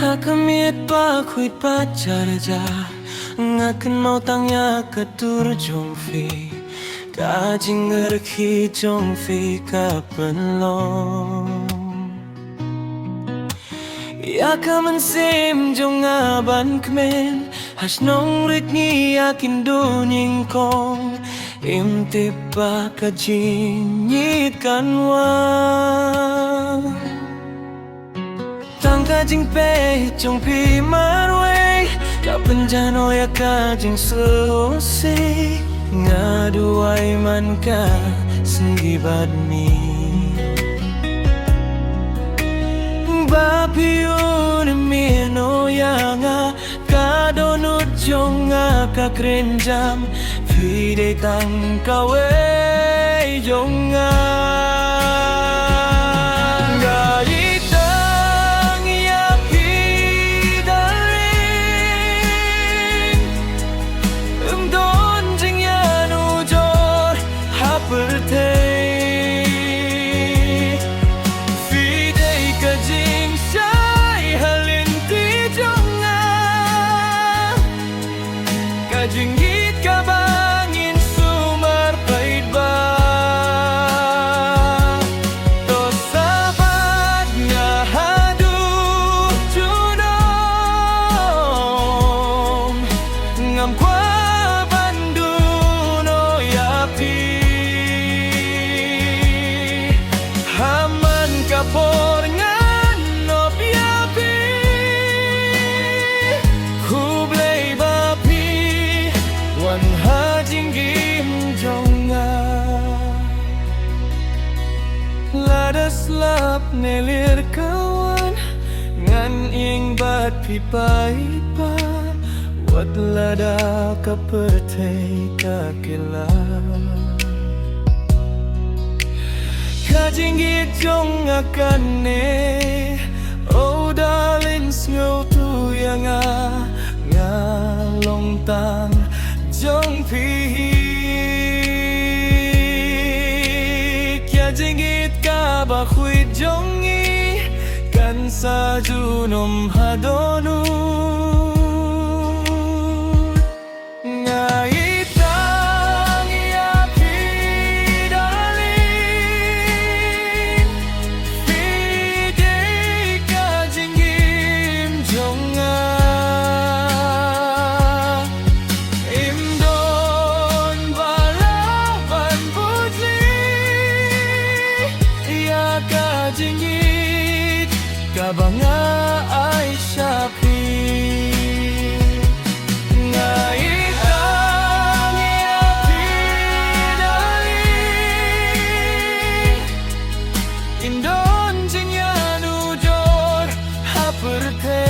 Hakamit pa kuit pa charja ngakan mau tangya katur jongfi kajing ngerki jongfi kapenlong ya kaman sim jong aban kmen has nong rit ni yakin duning kong im tipa kajing kanwa kajing pe jong pi marway kapenjano ya kajing selesai ngaduai man ka senggibat mi bapiun mino yanga kadonut jonga kakrenjam fide tang kawe jonga Jengit kabangin sumar pait ba to sabat nga hadu junong ngam kwa banduno yapi haman kapor ngan no yapi kublay wan hajing gim jonga ladas lap nelir kawan ngan ing bat pipai pa wat lada kaperte kakila kajingit jonga kane oh darling snow tu yang long tang jong pi kya jingit ka ba khuit jongi kan sa junom hadonu ngai tang ya pi darling pi de ka jingim jonga jingit kabanga ay syapi ngai tang yapi darling indon jing yanu jor haperte